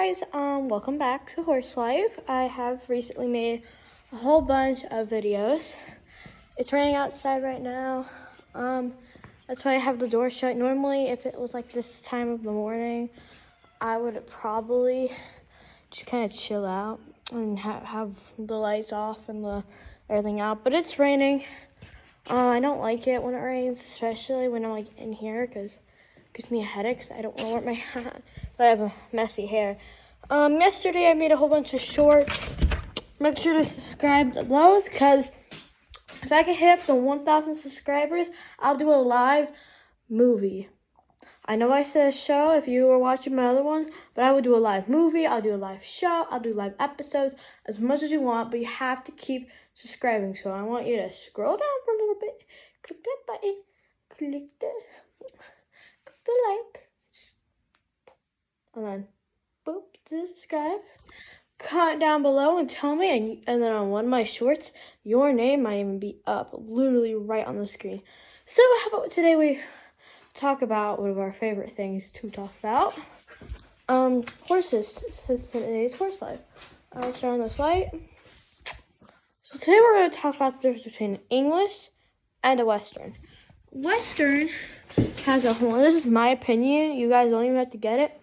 guys, welcome back to Horse Life. I have recently made a whole bunch of videos. It's raining outside right now. That's why I have the door shut. Normally, if it was like this time of the morning, I would probably just kind of chill out and have the lights off and everything out. But it's raining. I don't like it when it rains, especially when I'm like in here, because gives me a headache. I don't want to wear my hat, but I have a messy hair. Yesterday I made a whole bunch of shorts. Make sure to subscribe to those, because if I can hit up the 1,000 subscribers, I'll do a live movie. I know I said a show if you were watching my other ones, but I would do a live movie, I'll do a live show, I'll do live episodes, as much as you want, but you have to keep subscribing. So I want you to scroll down for a little bit, click that button, click the like, and then boop to subscribe. Comment down below and tell me, and then on one of my shorts, your name might even be up literally right on the screen. So how about today we talk about one of our favorite things to talk about, horses. Since today's horse life. I'll start on this light. So today we're going to talk about the difference between an English and a Western. Western has a horn. This is my opinion. You guys don't even have to get it.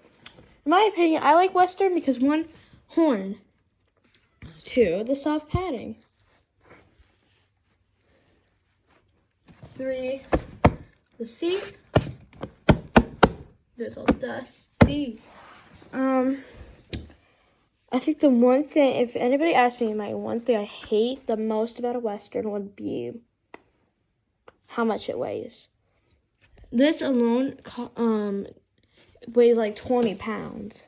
In my opinion, I like Western because 1, horn. 2, the soft padding. 3, the seat. There's all dusty. I think the one thing, if anybody asked me, my one thing I hate the most about a Western would be how much it weighs. This alone weighs like 20 pounds.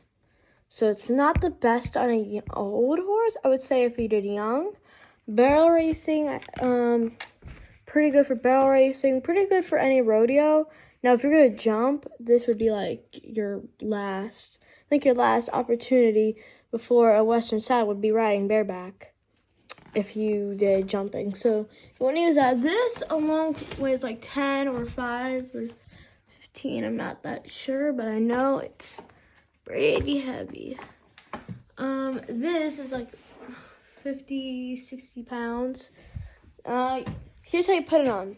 So it's not the best on an old horse. I would say if you did young. Barrel racing, pretty good for barrel racing. Pretty good for any rodeo. Now, if you're going to jump, this would be like your last opportunity before a Western saddle would be riding bareback if you did jumping. So you want to use that. This alone weighs like 10 or 5 or 15. I'm not that sure, but I know it's pretty heavy. This is like 50, 60 pounds. Here's how you put it on.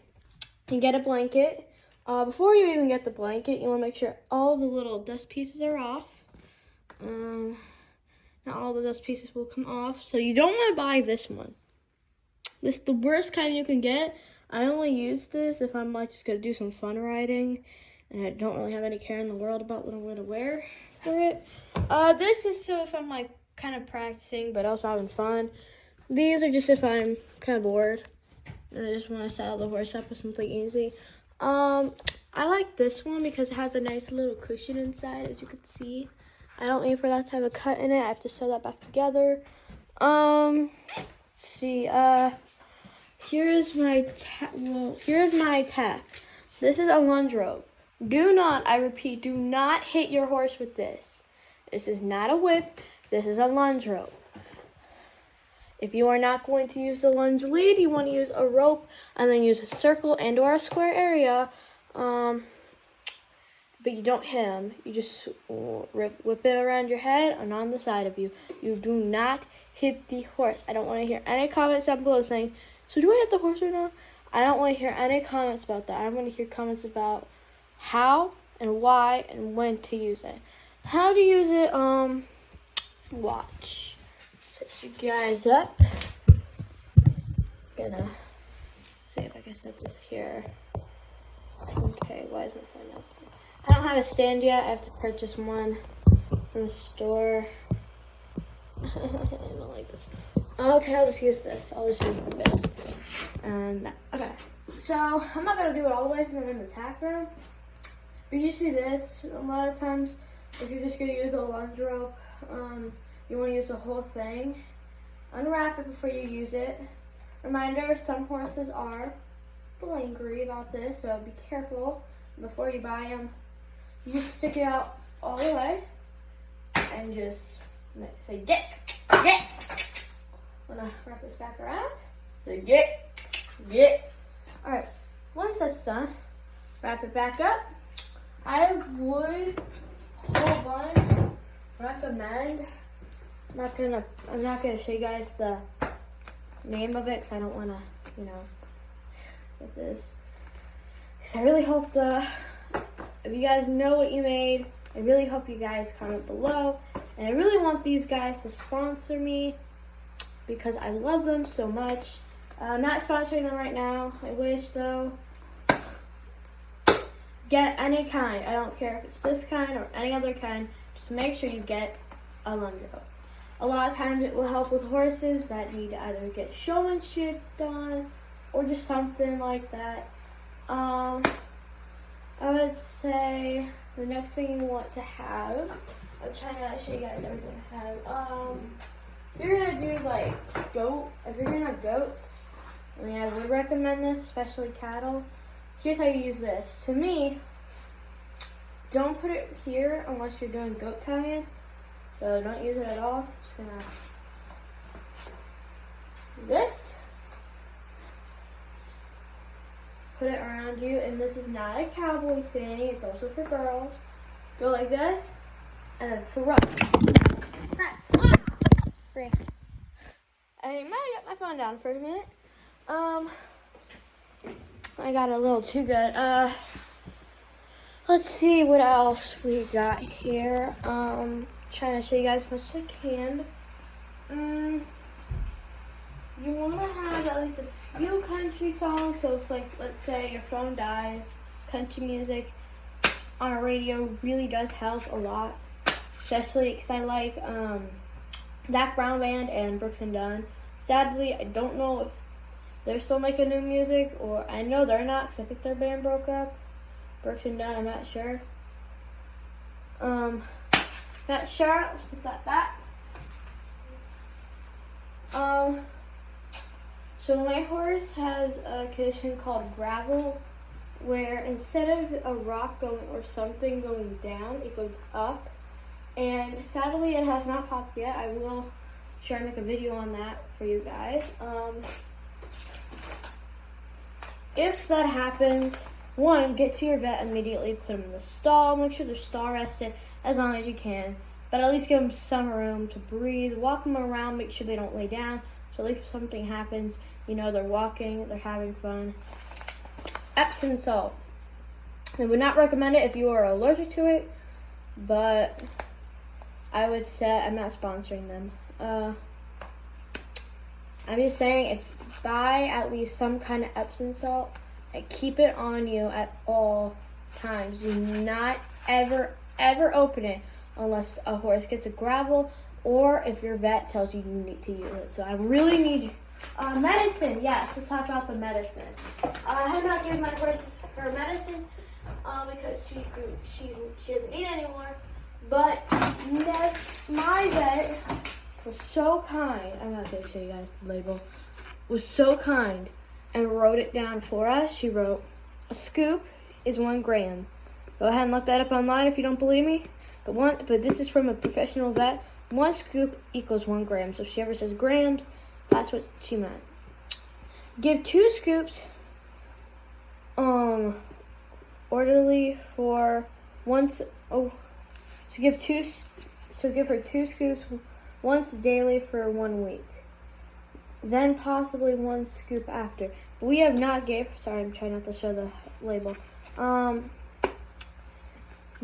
You get a blanket. Before you even get the blanket, you want to make sure all of the little dust pieces are off. Not all the dust pieces will come off. So you don't want to buy this one. This is the worst kind you can get. I only use this if I'm like just going to do some fun riding and I don't really have any care in the world about what I'm going to wear for it. This is so if I'm like kind of practicing but also having fun. These are just if I'm kind of bored and I just want to saddle the horse up with something easy. I like this one because it has a nice little cushion inside, as you can see. I don't need for that to have a cut in it. I have to sew that back together. Let's see. Here's my tack. This is a lunge rope. Do not, I repeat, do not hit your horse with this. This is not a whip. This is a lunge rope. If you are not going to use the lunge lead, you want to use a rope and then use a circle and or a square area. But you don't hit him. You just whip it around your head and on the side of you. You do not hit the horse. I don't want to hear any comments down below saying, so do I hit the horse or not? I don't want to hear any comments about that. I want to hear comments about how and why and when to use it. How to use it, watch. Set you guys up. Gonna see if I can set this here. Okay, why is my phone not sticking? I don't have a stand yet. I have to purchase one from the store. I don't like this. Okay, I'll just use this. I'll just use the vids. Okay, so I'm not gonna do it all the way since I'm in the tack room. But you see this a lot of times. If you're just gonna use a lunge rope, you want to use the whole thing. Unwrap it before you use it. Reminder: some horses are angry about this, so be careful before you buy them. You just stick it out all the way and just say get. I'm gonna wrap this back around. So get. All right. Once that's done, wrap it back up. I would hold on recommend. I'm not gonna show you guys the name of it because I don't want to, with this. Because I really hope if you guys know what you made, I really hope you guys comment below. And I really want these guys to sponsor me because I love them so much. I'm not sponsoring them right now. I wish though. Get any kind. I don't care if it's this kind or any other kind. Just make sure you get a lungo. A lot of times it will help with horses that need to either get showmanship done or just something like that. I would say the next thing you want to have, I'm trying to show you guys everything I have. If you're gonna do like if you're gonna have goats, I mean, I would recommend this, especially cattle. Here's how you use this. To me, don't put it here unless you're doing goat tying. So don't use it at all. I'm just gonna this. Put it around you, and this is not a cowboy thing. It's also for girls. Go like this, and then throw. I might have got my phone down for a minute. I got a little too good. Let's see what else we got here. Trying to show you guys as much as I can. You want to have at least a few country songs. So if, like, let's say your phone dies, country music on a radio really does help a lot. Especially because I like Dak Brown Band and Brooks and Dunn. Sadly, I don't know if they're still making new music, or I know they're not because I think their band broke up. Brooks and Dunn, I'm not sure. Not sure. Let's put that back. So my horse has a condition called gravel, where instead of a rock going or something going down, it goes up. And sadly, it has not popped yet. I will try to make a video on that for you guys. If that happens, one, get to your vet immediately, put them in the stall, make sure they're stall rested as long as you can, but at least give them some room to breathe, walk them around, make sure they don't lay down, so at least if something happens, they're walking, they're having fun. Epsom salt. I would not recommend it if you are allergic to it, but I would say, I'm not sponsoring them. I'm just saying, buy at least some kind of Epsom salt and keep it on you at all times. Do not ever open it unless a horse gets a gravel or if your vet tells you you need to use it. So I really need medicine. Yes, let's talk about the medicine. I have not given my horse her medicine because she doesn't need it anymore. But my vet was so kind. I'm not going to show you guys the label. Was so kind and wrote it down for us. She wrote, a scoop is 1 gram. Go ahead and look that up online if you don't believe me. But this is from a professional vet. 1 scoop equals 1 gram. So if she ever says grams, that's what she meant. Give 2 scoops orderly for once. So give her 2 scoops once daily for 1 week. Then possibly 1 scoop after. We have not sorry, I'm trying not to show the label.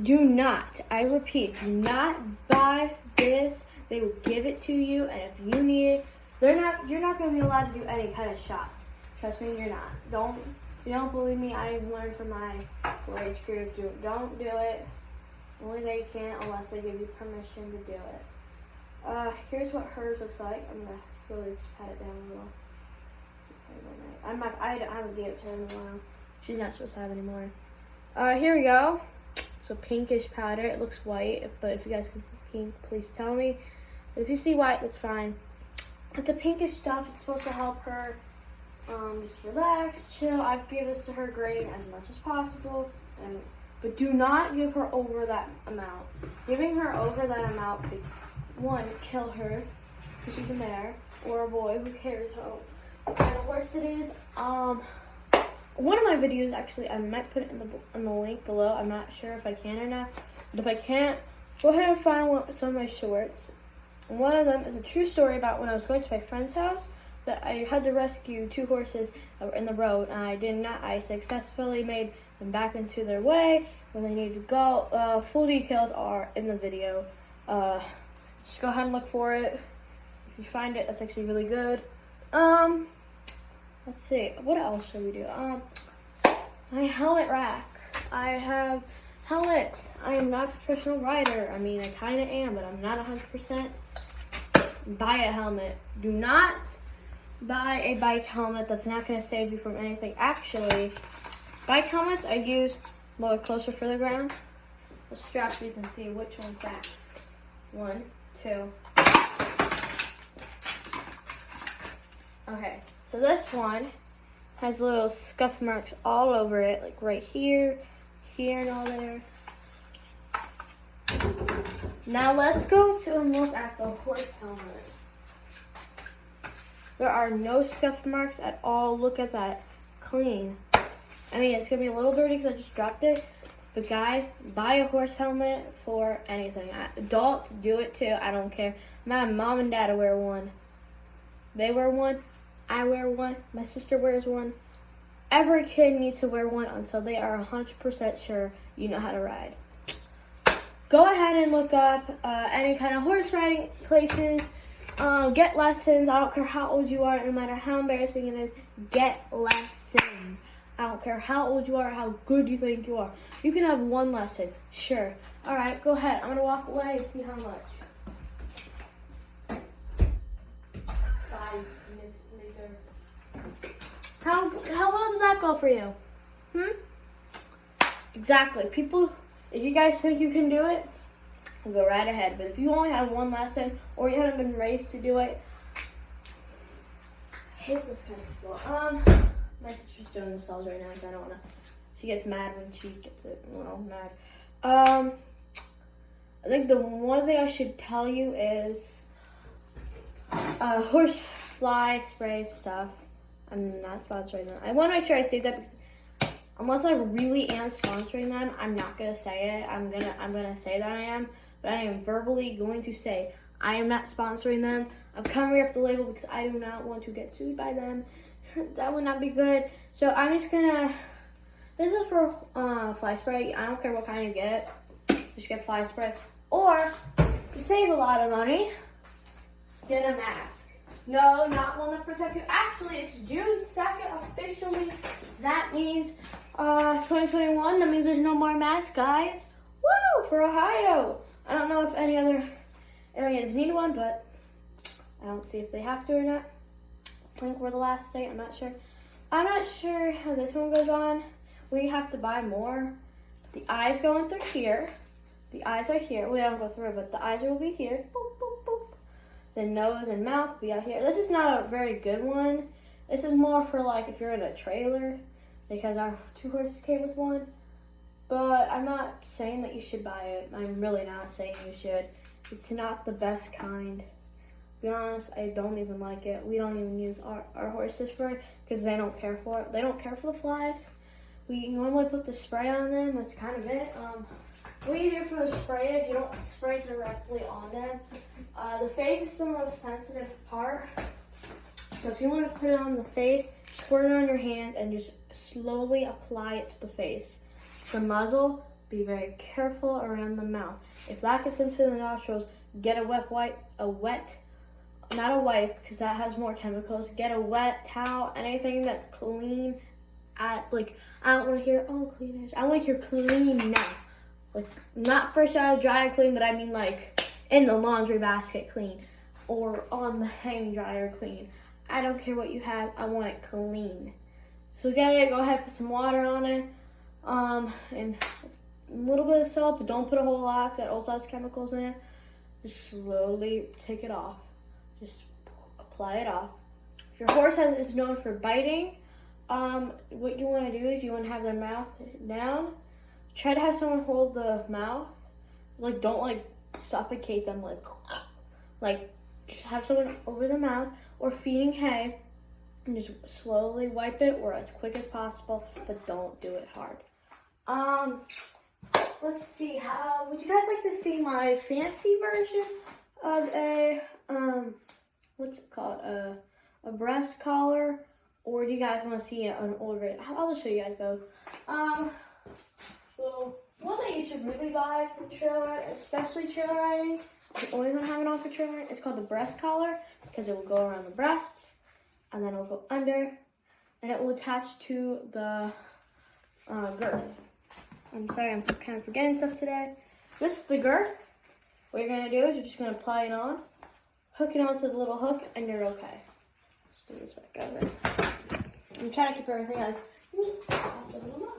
Do not, I repeat, do not buy this. They will give it to you, and if you need it, you're not going to be allowed to do any kind of shots. Trust me, you're not. If you don't believe me, I learned from my 4-H group, don't do it. Only they can unless they give you permission to do it. Here's what hers looks like. I'm gonna slowly just pat it down a little. I haven't gave it to her in a while. She's not supposed to have any more. Here we go. It's a pinkish powder. It looks white, but if you guys can see pink, please tell me. But if you see white, that's fine. It's a pinkish stuff. It's supposed to help her just relax, chill. I give this to her grading as much as possible, but do not give her over that amount. Giving her over that amount could, one, kill her, because she's a mare, or a boy, who cares what kind of horse it is. One of my videos, actually, I might put it in the link below. I'm not sure if I can or not, but if I can't, go ahead and find some of my shorts. One of them is a true story about when I was going to my friend's house that I had to rescue 2 horses that were in the road, and I successfully made them back into their way where they needed to go. Full details are in the video. Just go ahead and look for it. If you find it, that's actually really good. Let's see, what else should we do? My helmet rack. I have helmets. I am not a professional rider. I mean, I kind of am, but I'm not 100%. Buy a helmet. Do not buy a bike helmet. That's not going to save you from anything. Actually, bike helmets I use more closer for the ground. Let's strap these and see which one cracks. 1, 2. Okay, so this one has little scuff marks all over it, like right here, here, and all there. Now let's go to and look at the horse helmet. There are no scuff marks at all. Look at that, clean. I mean, it's gonna be a little dirty because I just dropped it. But guys, buy a horse helmet for anything. Adults, do it too, I don't care. My mom and dad wear one. They wear one, I wear one, my sister wears one. Every kid needs to wear one until they are 100% sure you know how to ride. Go ahead and look up any kind of horse riding places. Get lessons. I don't care how old you are, no matter how embarrassing it is, get lessons. I don't care how old you are, how good you think you are. You can have one lesson, sure. All right, go ahead. I'm gonna walk away and see how much. 5 minutes later. How well did that go for you? Exactly. People, if you guys think you can do it, go right ahead. But if you only had one lesson or you haven't been raised to do it, I hate this kind of people. My sister's doing the cells right now, so I don't wanna. She gets mad when she gets it a little mad. I think the one thing I should tell you is horse fly spray stuff. I'm not sponsoring them. I want to make sure I say that because unless I really am sponsoring them, I'm not gonna say it. I'm gonna say that I am, but I am verbally going to say I am not sponsoring them. I'm covering up the label because I do not want to get sued by them. That would not be good. So I'm just gonna. This is for fly spray. I don't care what kind you get. Just get fly spray, or to save a lot of money, get a mask. No, not one that protects you. Actually, it's June 2nd officially. That means 2021. That means there's no more masks, guys. Woo! For Ohio. I don't know if any other areas need one, but I don't see if they have to or not. I think we're the last state. I'm not sure. I'm not sure how this one goes on. We have to buy more. The eyes go in through here. The eyes are here. We don't go through, but the eyes will be here. Boop, boop, boop. The nose and mouth will be out here. This is not a very good one. This is more for like if you're in a trailer, because our 2 horses came with one. But I'm not saying that you should buy it. I'm really not saying you should. It's not the best kind. To be honest, I don't even like it. We don't even use our horses for it because they don't care for it. They don't care for the flies. We normally put the spray on them. That's kind of it. What you do for the spray is you don't spray directly on them. The face is the most sensitive part. So if you want to put it on the face, squirt it on your hands and just slowly apply it to the face. The muzzle, be very careful around the mouth. If that gets into the nostrils, get a wet wipe, not a wipe because that has more chemicals. Get a wet towel, anything that's clean. I don't want to hear, oh, clean. I want to hear clean now. Like, not fresh out of dryer clean, but I mean like in the laundry basket clean or on the hang dryer clean. I don't care what you have, I want it clean. So get it, go ahead, put some water on it, and a little bit of soap, but don't put a whole lot because it also has chemicals in it. Just slowly take it off. Just apply it off. If your horse is known for biting, what you want to do is you want to have their mouth down. Try to have someone hold the mouth. Like, don't suffocate them. Like just have someone over the mouth or feeding hay, and just slowly wipe it or as quick as possible, but don't do it hard. let's see, how would you guys like to see my fancy version of a what's it called, a breast collar, or do you guys want to see an older? I'll just show you guys both. So one that you should really buy for trail riding, especially trail riding, you always want to have it on for trail riding, it's called the breast collar, because it will go around the breasts and then it'll go under and it will attach to the girth. I'm sorry, I'm kind of forgetting stuff today. This is the girth. What you're going to do is you're just going to apply it on, hook it onto the little hook, and you're okay. Just do this back over. I'm trying to keep everything as neat as possible.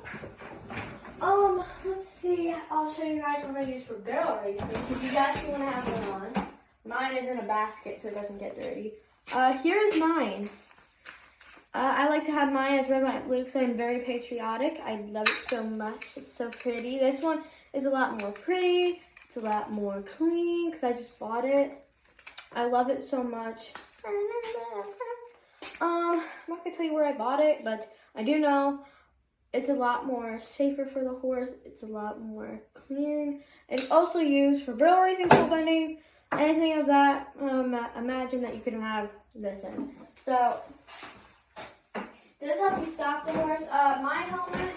Let's see. I'll show you guys what I use for barrel racing, because you guys want to have one on. Mine is in a basket so it doesn't get dirty. Here is mine. I like to have mine as red, white, blue because I'm very patriotic. I love it so much. It's so pretty. This one is a lot more pretty. It's a lot more clean because I just bought it. I love it so much. I'm not going to tell you where I bought it, but I do know it's a lot more safer for the horse. It's a lot more clean. It's also used for barrel racing, pole bending, anything of that. Imagine that you could have this in. So this helps you stop the horse. My helmet,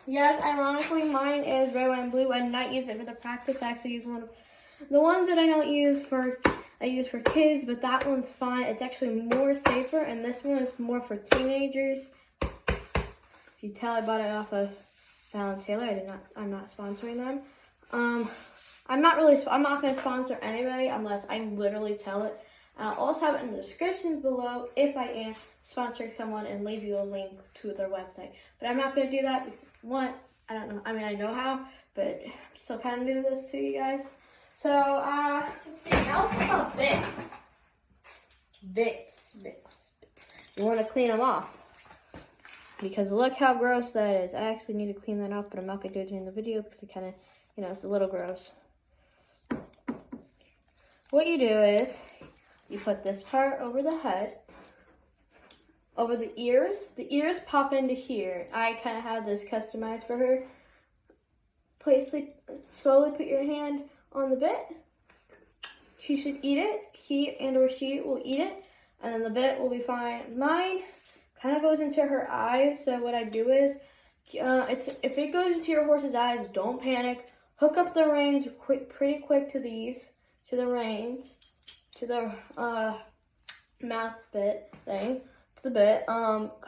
yes, ironically, mine is red, white, and blue. I did not use it for the practice. I actually use one of the ones that I don't use for, I use for kids, but that one's fine. It's actually more safer, and this one is more for teenagers. If you tell, I bought it off of Fallon Taylor. I'm not sponsoring them. I'm not going to sponsor anybody unless I literally tell it. I'll also have it in the description below if I am sponsoring someone and leave you a link to their website. But I'm not going to do that because, one, I don't know. I mean, I know how, but I'm still kind of new to this too, you guys. So, let's see. Now let's talk about vids. Vids. You want to clean them off. Because look how gross that is. I actually need to clean that off, but I'm not going to do it during the video because it kind of, it's a little gross. What you do is you put this part over the head, over the ears. The ears pop into here. I kind of have this customized for her. Slowly put your hand on the bit. She should eat it. He and or she will eat it, and then the bit will be fine. Mine kind of goes into her eyes, so what I do is, if it goes into your horse's eyes, don't panic. Hook up the reins pretty quick to the reins, to the mouth bit thing, to the bit,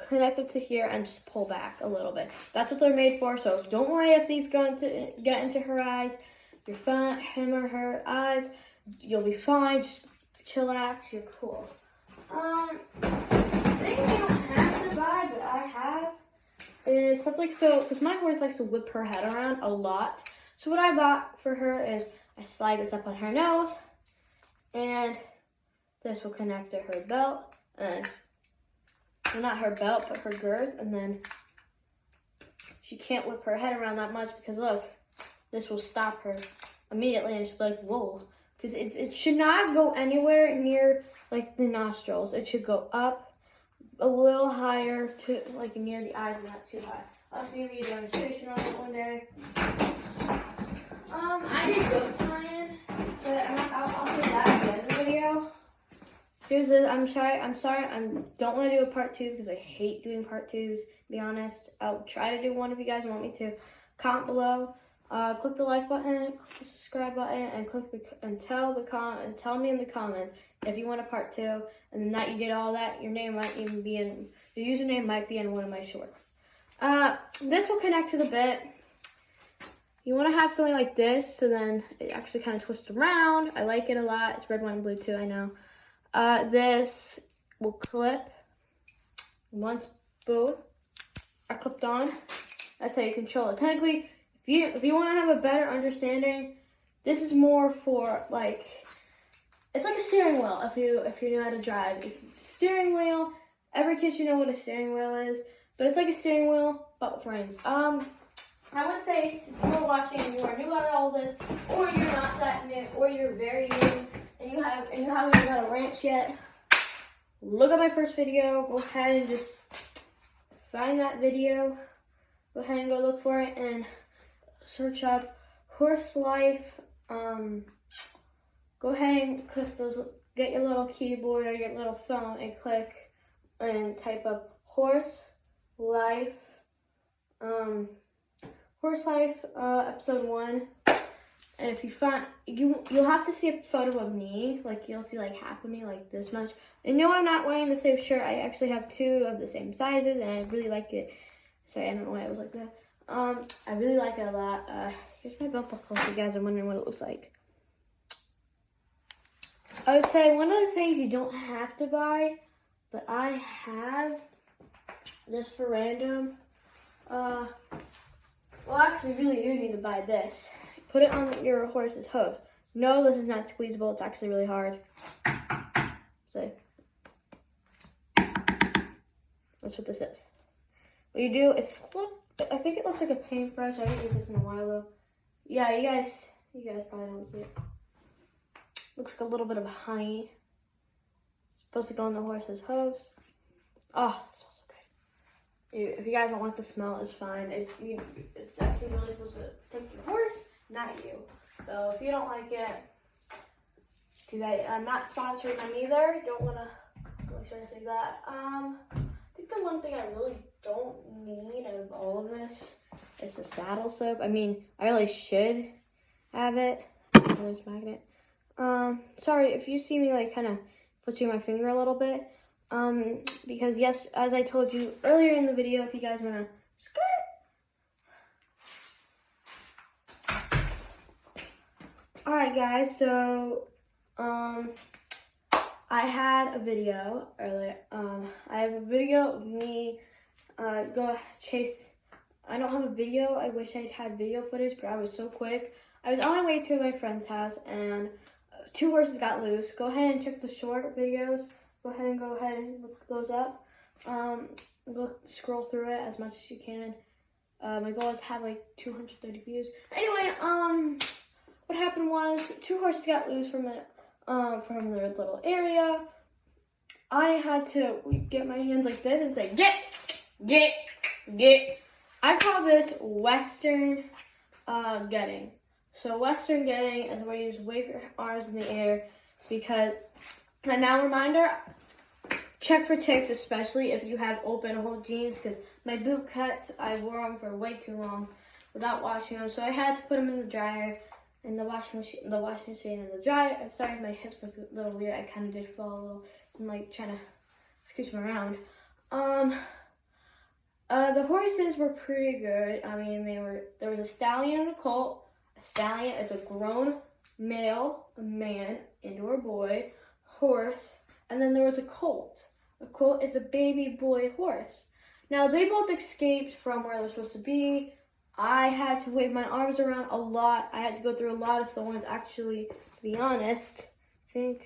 connect them to here and just pull back a little bit. That's what they're made for, so don't worry if these go to get into her eyes. You're fine, him or her eyes, you'll be fine, just chillax, you're cool. Thing you don't have to buy, but I have, is something because my horse likes to whip her head around a lot. So what I bought for her is I slide this up on her nose, and this will connect to her belt, and well, not her belt, but her girth, and then she can't whip her head around that much because look, this will stop her immediately, and she'll be like, whoa, because it should not go anywhere near like the nostrils. It should go up a little higher to like near the eyes, not too high. I'll see you a demonstration on it one day. I did goat tying, but I'll say that in the other video. Here's it. I'm sorry. I don't want to do a part 2 because I hate doing part 2s. To be honest, I'll try to do one if you guys want me to. Comment below. Click the like button, click the subscribe button, and tell me in the comments if you want a part 2, and then that you get all that. Your username might be in one of my shorts. This will connect to the bit. You want to have something like this, so then it actually kind of twists around. I like it a lot. It's red, white, and blue too, I know. This will clip once both are clipped on. That's how you control it. Technically, if you want to have a better understanding, this is more for like, it's like a steering wheel if you know how to drive. Steering wheel, every kid should know what a steering wheel is, but it's like a steering wheel, but with reins. I would say if you're watching and you are new at all this, or you're not that new, or you're very new and you haven't got a ranch yet, look at my first video. Go ahead and just find that video. Go ahead and go look for it, and search up horse life. Go ahead and click those, get your little keyboard or your little phone and click and type up horse life, episode 1. And if you find, you'll have to see a photo of me, like you'll see like half of me, like this much. And no, I'm not wearing the same shirt. I actually have 2 of the same sizes, and I really like it. Sorry, I don't know why it was like that. I really like it a lot. Here's my belt buckle if you guys are wondering what it looks like. I would say one of the things you don't have to buy, but I have, just for random, well actually you really do need to buy this. Put it on your horse's hoof. No, this is not squeezable, it's actually really hard. So, that's what this is. What you do is, I think it looks like a paintbrush. I haven't used this in a while though. Yeah, you guys probably don't see it. Looks like a little bit of honey. It's supposed to go on the horse's hooves. Oh, it smells so good. If you guys don't want the smell, it's fine. It's actually really supposed to protect your horse, not you. So if you don't like it, do that. I'm not sponsoring them either. Don't want to make sure I say that. I think the one thing I really don't need out of all of this is the saddle soap. I mean, I really should have it. There's a magnet. Sorry if you see me like kind of flipping my finger a little bit. Because yes, as I told you earlier in the video, if you guys want to skirt. Alright guys, so, I had a video earlier. I have a video of me, go chase. I don't have a video. I wish I'd had video footage, but I was so quick. I was on my way to my friend's house and 2 horses got loose. Go ahead and check the short videos. Go ahead and look those up. Scroll through it as much as you can. My goal is to have like 230 views. Anyway, what happened was 2 horses got loose from their little area. I had to get my hands like this and say, get. I call this Western getting. So Western getting is where you just wave your arms in the air because, and now reminder, check for ticks, especially if you have open hole jeans, because my boot cuts, I wore them for way too long without washing them. So I had to put them in the dryer, in the washing machine, and the dryer. I'm sorry, my hips look a little weird. I kind of did fall a little, so I'm like trying to scooch them around. The horses were pretty good. I mean, there was a stallion and a colt. A stallion is a grown male, a man, and/or boy horse, and then there was a colt. A colt is a baby boy horse. Now, they both escaped from where they're supposed to be. I had to wave my arms around a lot. I had to go through a lot of thorns, actually, to be honest. I think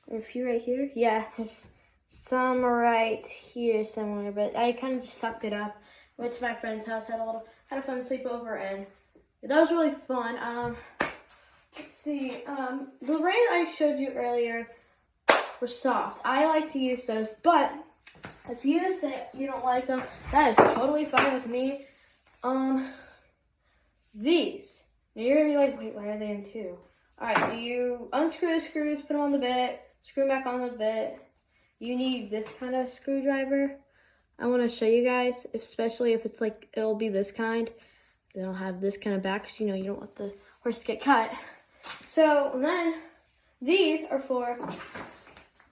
there are a few right here. Yeah, there's some right here somewhere, but I kind of just sucked it up. Went to my friend's house, had a fun sleepover, and that was really fun. Let's see. The reins I showed you earlier were soft. I like to use those, but if you say you don't like them, that is totally fine with me. These. Now you're gonna be like, wait, why are they in 2? Alright, so you unscrew the screws, put them on the bit, screw them back on the bit. You need this kind of screwdriver. I want to show you guys, especially if it's like, it'll be this kind. They'll have this kind of back, because you know you don't want the horse to get cut. So then these are for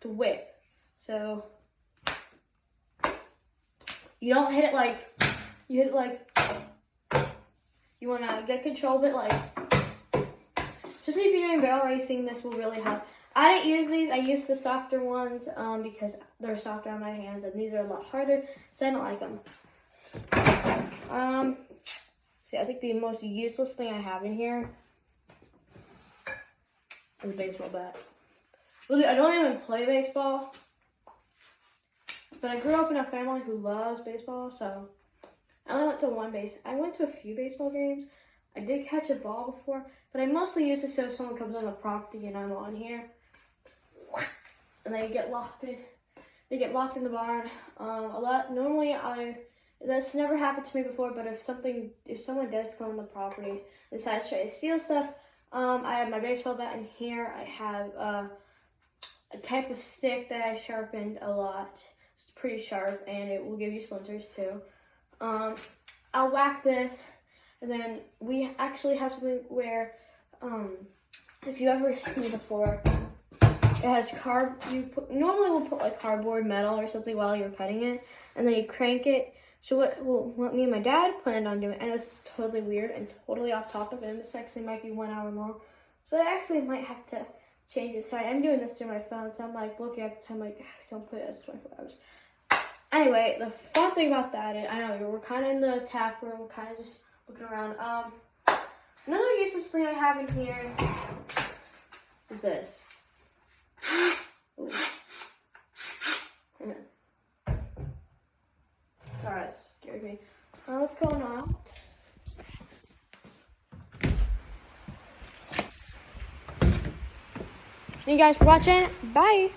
the whip. So you don't hit it like, you hit it like, you want to get control of it like, just if you're doing barrel racing, this will really help. I didn't use these, I used the softer ones because they're softer on my hands, and these are a lot harder, so I don't like them. See, I think the most useless thing I have in here is a baseball bat. I don't even play baseball, but I grew up in a family who loves baseball, so I only went to I went to a few baseball games. I did catch a ball before, but I mostly use it so if someone comes on the property and I'm on here, and they get locked in the barn. Normally I That's never happened to me before, but if someone does come on the property, decides to try to steal stuff, I have my baseball bat in here. I have a type of stick that I sharpened a lot. It's pretty sharp, and it will give you splinters too. I'll whack this, and then we actually have something where, if you ever see before, it has normally we'll put like cardboard, metal, or something while you're cutting it, and then you crank it. So what me and my dad planned on doing, and this is totally weird and totally off topic, and this actually might be 1 hour long, so I actually might have to change it. Sorry, I'm doing this through my phone, so I'm like looking at the time, like, don't put it as 24 hours. Anyway, the fun thing about that is, I know we're kind of in the tap room, we're kind of just looking around. Another useless thing I have in here is this. Ooh. Alright, scared me. Let's go out. Thank you guys for watching. Bye.